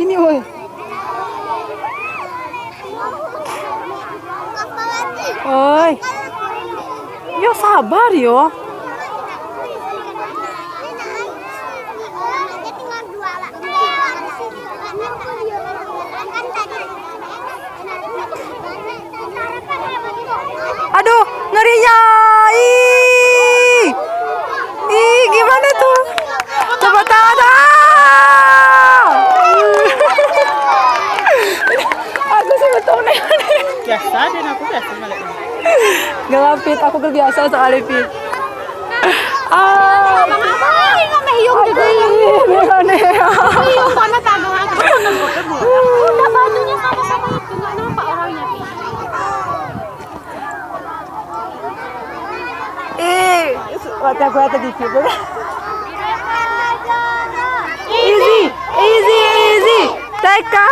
Kini woi. Oi. Yo sabar yo. Aduh, ngerinya. Ih, gimana tuh? Coba tahan. Aku sih betul nih. Biasa dan aku biasa malah. Gelapit, aku kebiasa soal Pit. Hiung mana tagang aku udah bajunya sama-sama itu nggak nampak orangnya. Waktu aku ada di video. Easy, easy, easy. Teka.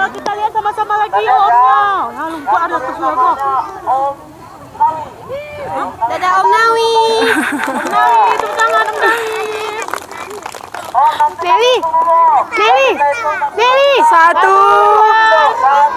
Kita lihat sama-sama lagi yuk Omnya. Nah, lupa ada kesuara. Dadah Om Nawi. Om Nawi, tepuk tangan Om Nawi. Meli. 1